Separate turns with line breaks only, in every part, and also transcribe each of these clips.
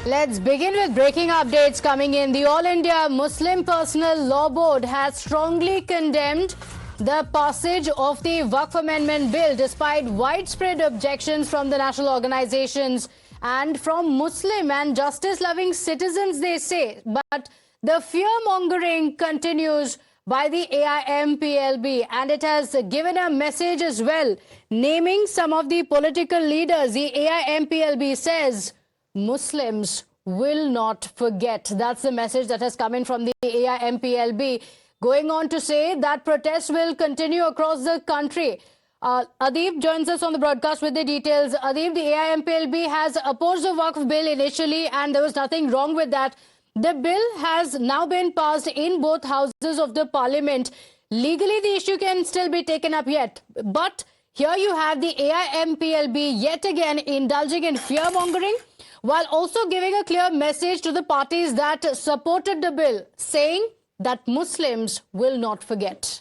Let's begin with breaking updates coming in. The All India Muslim Personal Law Board has strongly condemned the passage of the Waqf Amendment Bill despite widespread objections from the national organizations and from Muslim and justice-loving citizens, they say. But the fear-mongering continues by the AIMPLB, and it has given a message as well, naming some of the political leaders. The AIMPLB says Muslims will not forget. That's the message that has come in from the AIMPLB, going on to say that protests will continue across the country. Adib joins us on the broadcast with the details. Adib, the AIMPLB has opposed the Waqf bill initially, and there was nothing wrong with that. The bill has now been passed in both houses of the parliament. Legally, the issue can still be taken up yet. But here you have the AIMPLB yet again indulging in fear-mongering, while also giving a clear message to the parties that supported the bill, saying that Muslims will not forget.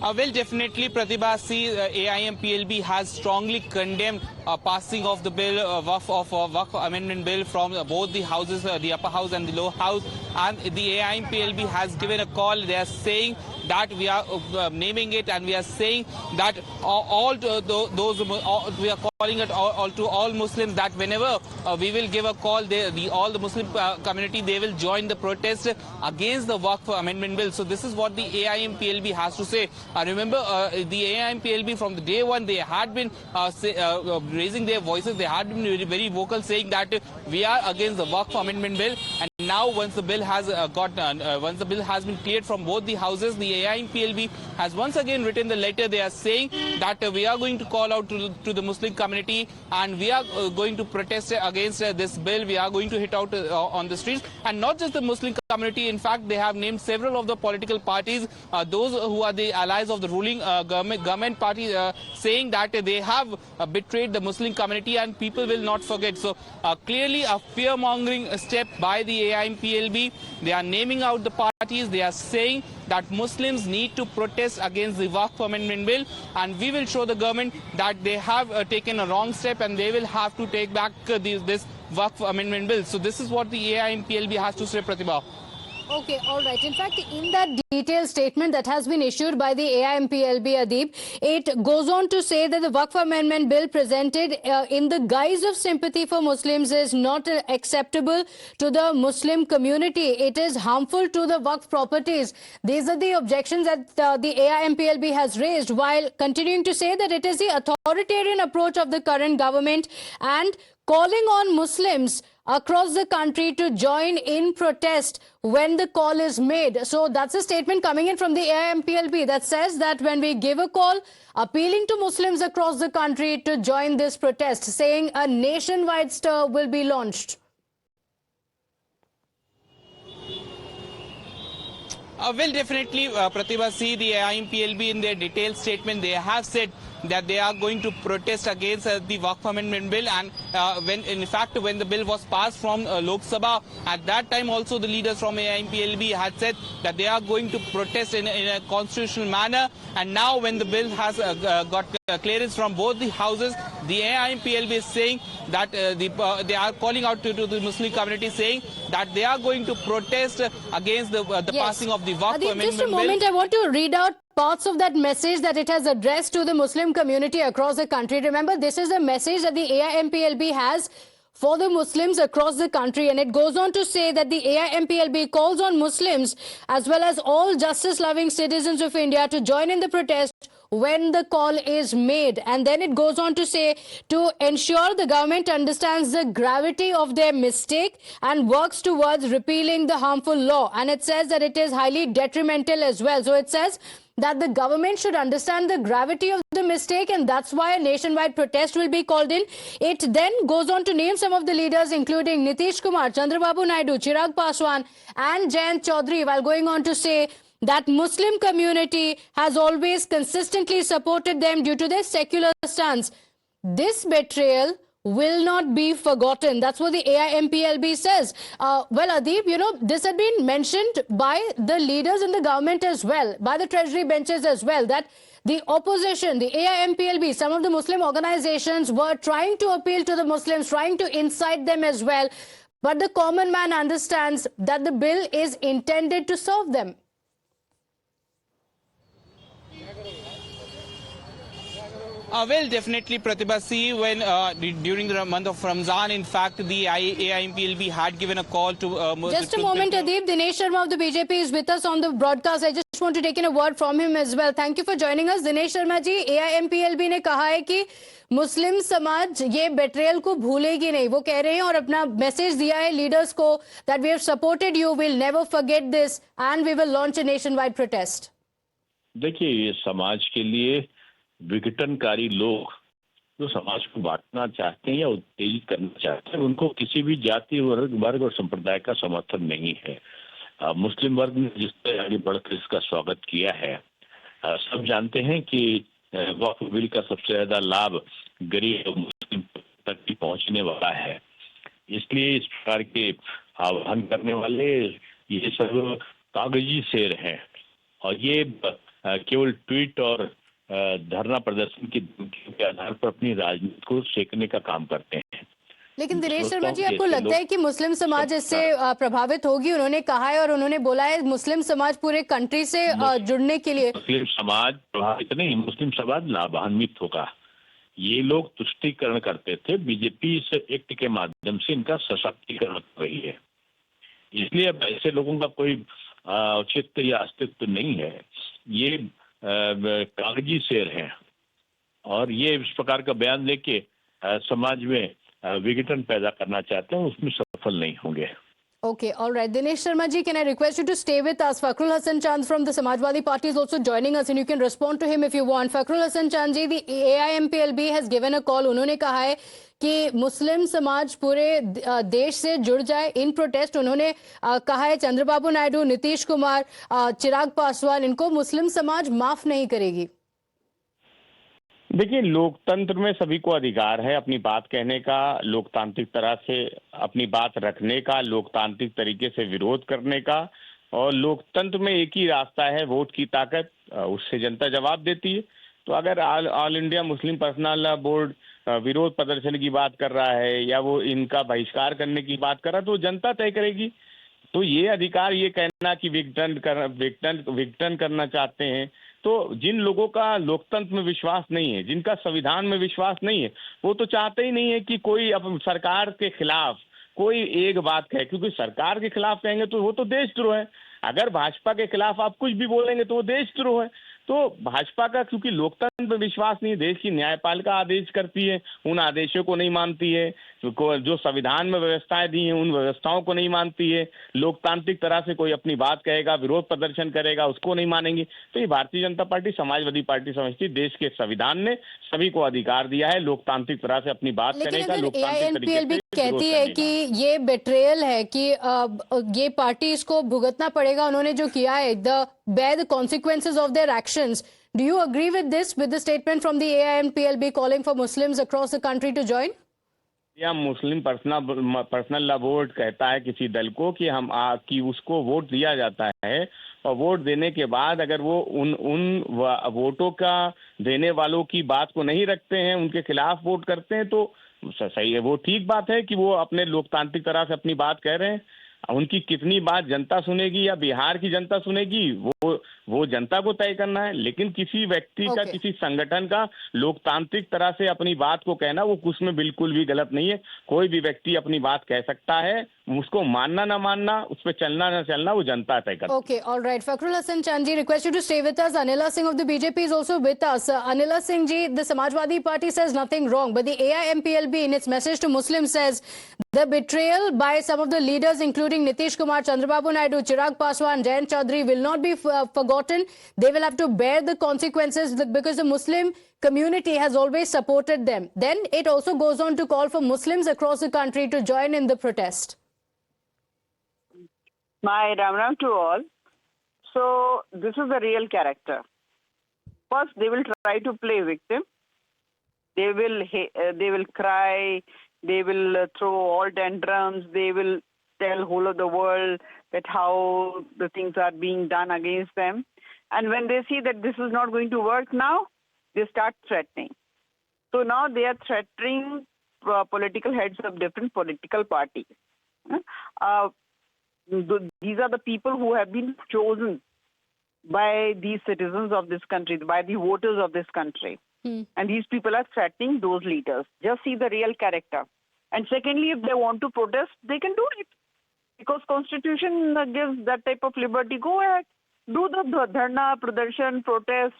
Well, definitely, Pratibha, AIMPLB has strongly condemned passing of the bill, Waqf Amendment Bill from both the houses, the upper house and the lower house. And the AIMPLB has given a call. They are saying that we are naming it, and we are saying that we are calling it to all Muslims, that whenever we will give a call, all the Muslim community, they will join the protest against the Waqf Amendment Bill. So this is what the AIMPLB has to say. Remember, the AIMPLB from the day one, they had been raising their voices. They had been very vocal, saying that we are against the Waqf Amendment Bill. And now, once the bill has once the bill has been cleared from both the houses, the AIMPLB has once again written the letter. They are saying that we are going to call out to the Muslim community, and we are going to protest against this bill. We are going to hit out on the streets, and not just the Muslim community. In fact, they have named several of the political parties, those who are the allies of the ruling government party, saying that they have betrayed the Muslim community, and people will not forget. So clearly a fear-mongering step by the AIMPLB. They are naming out the parties. They are saying that Muslims need to protest against the Waqf Amendment Bill, and we will show the government that they have taken a wrong step, and they will have to take back this Waqf Amendment Bill. So this is what the AIMPLB has to say, Pratibha.
Okay, all right. In fact, in that detailed statement that has been issued by the AIMPLB, Adib, it goes on to say that the Waqf Amendment Bill presented in the guise of sympathy for Muslims is not acceptable to the Muslim community. It is harmful to the Waqf properties. These are the objections that the AIMPLB has raised, while continuing to say that it is the authoritarian approach of the current government and calling on Muslims across the country to join in protest when the call is made. So that's a statement coming in from the AIMPLB that says that when we give a call, appealing to Muslims across the country to join this protest, saying a nationwide stir will be launched.
Well, definitely, Pratibha, the AIMPLB in their detailed statement, they have said that they are going to protest against the Waqf Amendment Bill. And when the bill was passed from Lok Sabha, at that time also the leaders from AIMPLB had said that they are going to protest in a constitutional manner. And now when the bill has got clearance from both the houses, the AIMPLB is saying that they are calling out to the Muslim community, saying that they are going to protest against the passing of the Waqf Amendment Bill.
Just a moment, I want to read out parts of that message that it has addressed to the Muslim community across the country. Remember, this is a message that the AIMPLB has for the Muslims across the country, and it goes on to say that the AIMPLB calls on Muslims as well as all justice-loving citizens of India to join in the protest when the call is made. And then it goes on to say to ensure the government understands the gravity of their mistake and works towards repealing the harmful law. And it says that it is highly detrimental as well. So it says that the government should understand the gravity of the mistake, and that's why a nationwide protest will be called in. It then goes on to name some of the leaders, including Nitish Kumar, Chandrababu Naidu, Chirag Paswan and Jayant Chaudhary, while going on to say that Muslim community has always consistently supported them due to their secular stance. This betrayal will not be forgotten. That's what the AIMPLB says. Well, Adib, you know, this had been mentioned by the leaders in the government as well, by the treasury benches as well, that the opposition, the AIMPLB, some of the Muslim organizations were trying to appeal to the Muslims, trying to incite them as well. But the common man understands that the bill is intended to serve them.
Well, definitely, Pratibha. See, when during the month of Ramzan, in fact, the AIMPLB had given a call to
Just a moment, Adeep. Dinesh Sharma of the BJP is with us on the broadcast. I just want to take in a word from him as well. Thank you for joining us. Dinesh Sharma ji, AIMPLB ने कहा है कि मुस्लिम समाज ये बेट्रेयल को भूलेगी नहीं. वो कह रहे हैं और अपना मैसेज दिया है लीडर्स को that we have supported you, we'll never forget this and we will launch a nationwide protest.
देखिए, ये समाज के लिए विघटनकारी लोग जो समाज को बांटना चाहते हैं या उत्तेजित करना चाहते हैं, उनको किसी भी जाति वर्ग और संप्रदाय का समर्थन नहीं है. मुस्लिम वर्ग ने जिस तरह आगे बढ़कर इसका स्वागत किया है, सब जानते हैं कि वक्फ बिल का सबसे ज्यादा लाभ गरीब मुस्लिम तक भी पहुंचने वाला है. इसलिए इस प्रकार के आह्वान करने वाले ये सब कागजी शेर हैं और ये केवल ट्वीट और धरना प्रदर्शन की धमकियों के आधार पर अपनी राजनीति को सेकने का काम करते हैं.
लेकिन दिनेश शर्मा जी, आपको लगता है कि मुस्लिम समाज इससे प्रभावित होगी? उन्होंने कहा है और उन्होंने बोला है मुस्लिम समाज पूरे कंट्री से जुड़ने के लिए.
मुस्लिम समाज प्रभावित नहीं, मुस्लिम समाज लाभान्वित होगा. ये लोग तुष्टीकरण करते थे, बीजेपी इस एक्ट के माध्यम से इनका सशक्तिकरण कर रही है. इसलिए अब ऐसे लोगों का कोई औचित्य या अस्तित्व नहीं है. ये कागजी शेर हैं और ये इस प्रकार का बयान लेके समाज में विघटन पैदा करना चाहते हैं, उसमें सफल नहीं होंगे.
Okay, all right. Dinesh Sharma ji, can I request you to stay with us? Fakhrul Hasan Chand from the Samajwadi Party is also joining us and you can respond to him if you want. Fakhrul Hasan Chand ji, the AIMPLB has given a call. उन्होंने कहा है कि मुस्लिम समाज पूरे देश से जुड़ जाए इन प्रोटेस्ट. उन्होंने कहा है चंद्रबाबू नायडू, नीतीश कुमार, चिराग पासवान, इनको मुस्लिम समाज माफ नहीं करेगी.
देखिए, लोकतंत्र में सभी को अधिकार है अपनी बात कहने का, लोकतांत्रिक तरह से अपनी बात रखने का, लोकतांत्रिक तरीके से विरोध करने का. और लोकतंत्र में एक ही रास्ता है, वोट की ताकत, उससे जनता जवाब देती है. तो अगर all India Muslim personal law board विरोध प्रदर्शन की बात कर रहा है या वो इनका बहिष्कार करने की बात कर रहा है तो जनता तय करेगी. तो ये अधिकार, ये कहना कि विघटन करना चाहते हैं, तो जिन लोगों का लोकतंत्र में विश्वास नहीं है, जिनका संविधान में विश्वास नहीं है, वो तो चाहते ही नहीं है कि कोई अब सरकार के खिलाफ कोई एक बात कहे, क्योंकि सरकार के खिलाफ कहेंगे तो वो तो देशद्रोह है. अगर भाजपा के खिलाफ आप कुछ भी बोलेंगे तो वो देशद्रोह है. तो भाजपा का क्योंकि लोकतंत्र में विश्वास नहीं, देश की न्यायपालिका आदेश करती है, उन आदेशों को नहीं मानती है, जो संविधान में व्यवस्थाएं दी हैं उन व्यवस्थाओं को नहीं मानती है. लोकतांत्रिक तरह से कोई अपनी बात कहेगा, विरोध प्रदर्शन करेगा, उसको नहीं मानेंगे. तो ये भारतीय जनता पार्टी, समाजवादी पार्टी समझती देश के संविधान ने सभी को अधिकार दिया है लोकतांत्रिक तरह से अपनी बात करने का.
AIMPLB कहती है कि ये बेट्रेयल है, कि ये पार्टी इसको भुगतना पड़ेगा. उन्होंने जो किया है, bear the consequences of their actions. Do you agree with this, with the statement from the AIMPLB calling for Muslims across the country to join?
या मुस्लिम पर्सनल लॉ बोर्ड कहता है किसी दल को कि उसको वोट दिया जाता है और वोट देने के बाद अगर वो उन वोटों का देने वालों की बात को नहीं रखते हैं, उनके खिलाफ वोट करते हैं, तो सही है, वो ठीक बात है कि वो अपने लोकतांत्रिक तरह से अपनी बात कह रहे हैं. उनकी कितनी बात जनता सुनेगी या बिहार की जनता सुनेगी, वो जनता को तय करना है. लेकिन किसी व्यक्ति का, किसी संगठन का लोकतांत्रिक तरह से अपनी बात को कहना, वो उसमें बिल्कुल भी गलत नहीं है. कोई भी व्यक्ति अपनी बात कह सकता है, उसको मानना ना मानना, उस पर चलना ना चलना, वो जनता तय करती है.
Okay, all right. Fakhrul Hasan Chand ji, request you to stay with us. Anila Singh of the BJP is also with us. Anila Singh ji, the Samajwadi Party says nothing wrong, but the AIMPLB in its message to Muslims says the betrayal by some of the leaders, including Nitish Kumar, Chandrababu Naidu, Chirag Paswan, Jayant Chaudhary, will not be forgotten. They will have to bear the consequences because the Muslim community has always supported them. Then it also goes on to call for Muslims across the country to join in the protest.
My Ram Ram to all. So this is the real character. First, they will try to play victim. They will cry. They will throw all tantrums. They will tell whole of the world that how the things are being done against them. And when they see that this is not going to work now, they start threatening. So now they are threatening political heads of different political parties. These are the people who have been chosen by these citizens of this country, by the voters of this country. And these people are threatening those leaders. Just see the real character. And secondly, if they want to protest, they can do it. Because Constitution gives that type of liberty. Go ahead. Do the dharna, pradarshan, protest,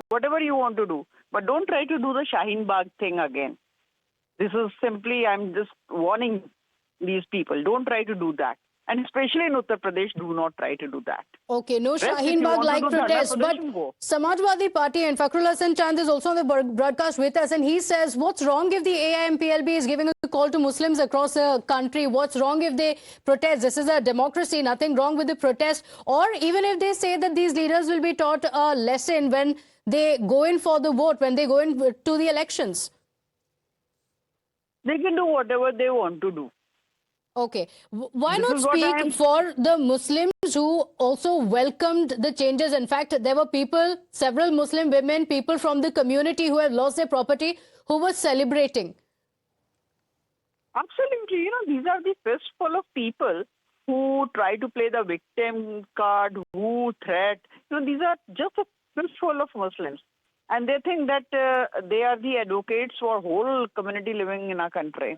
whatever you want to do. But don't try to do the Shaheen Bagh thing again. This is simply, I'm just warning these people. Don't try to do that. And especially in Uttar Pradesh, do not try to do that.
Okay, no
Rest, if
Shaheen
you want to
Bagh-like
do dharna
protest, but
pradarshan, go.
Samajwadi Party and Fakhrul Hasan Chand is also on the broadcast with us, and he says, what's wrong if the AIMPLB is giving a call to Muslims across the country? What's wrong if they protest? This is a democracy, nothing wrong with the protest. Or even if they say that these leaders will be taught a lesson when they go in for the vote, when they go in to the elections.
They can do whatever they want to do.
Okay. Why
This
not
is what I
speak
am-
for the Muslims who also welcomed the changes? In fact, there were people, several Muslim women, people from the community who have lost their property, who were celebrating.
Absolutely. These are the fistful of people who try to play the victim card, who threat. These are just a fistful of Muslims. And they think that they are the advocates for whole community living in our country.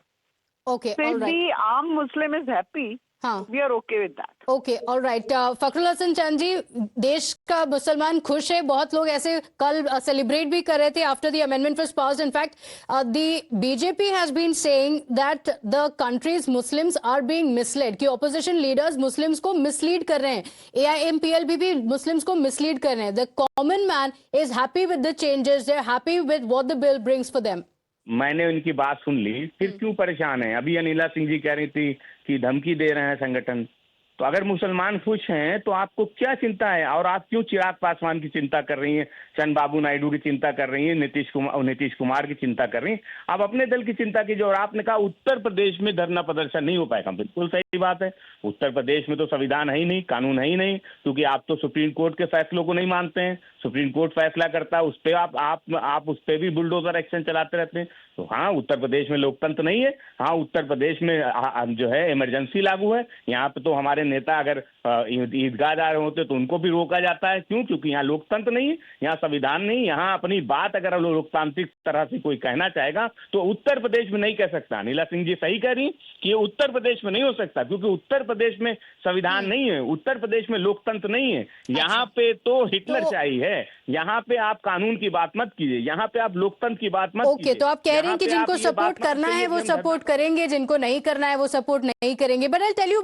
Okay,
So
all
if
right.
the armed Muslim is happy, we are okay with that.
Okay, all right. Fakhrul Hasan Chand ji, देश का मुसलमान खुश है. बहुत लोग ऐसे कल celebrate भी कर रहे थे after the amendment was passed. In fact, the BJP has been saying that the country's Muslims are being misled. कि opposition leaders Muslims को mislead कर रहे हैं. AIMPLB भी Muslims को mislead कर रहे हैं. The common man is happy with the changes. They're happy with what the bill brings for them.
मैंने उनकी बात सुन ली, फिर क्यों परेशान है? अभी अनिला सिंह जी कह रही थी कि धमकी दे रहे हैं संगठन. तो अगर मुसलमान खुश हैं तो आपको क्या चिंता है? और आप क्यों चिराग पासवान की चिंता कर रही हैं, चंद्रबाबू नायडू की चिंता कर रही हैं, नीतीश कुमार की चिंता कर रही हैं? आप अपने दल की चिंता कीजिए. और आपने कहा उत्तर प्रदेश में धरना प्रदर्शन नहीं हो पाएगा. बिल्कुल सही बात है. उत्तर प्रदेश में तो संविधान है ही नहीं, कानून है ही नहीं, क्योंकि आप तो सुप्रीम कोर्ट के फैसलों को नहीं मानते हैं. सुप्रीम कोर्ट फैसला करता है, उस पर आप उस पर भी बुलडोजर एक्शन चलाते रहते हैं. तो हाँ, उत्तर प्रदेश में लोकतंत्र नहीं है. हाँ, उत्तर प्रदेश में जो है इमरजेंसी लागू है. यहाँ पे तो हमारे नेता अगर ईदगाह जा रहे होते तो उनको भी रोका जाता है. क्यों? क्योंकि यहाँ लोकतंत्र नहीं है, यहाँ संविधान नहीं. यहाँ अपनी बात अगर लोकतांत्रिक तरह से कोई कहना चाहेगा तो उत्तर प्रदेश में नहीं कह सकता. नीला सिंह जी सही कह रही कि ये उत्तर प्रदेश में नहीं हो सकता, क्योंकि उत्तर प्रदेश में संविधान नहीं है, उत्तर प्रदेश में लोकतंत्र नहीं है. यहाँ पे तो हिटलर चाहिए है. यहाँ पे आप कानून की बात मत कीजिए, यहाँ पे आप लोकतंत्र की बात मत कीजिए.
ओके, तो आप कह रहे हैं कि जिनको सपोर्ट करना है वो सपोर्ट करेंगे, जिनको नहीं करना है वो सपोर्ट नहीं करेंगे. But I tell you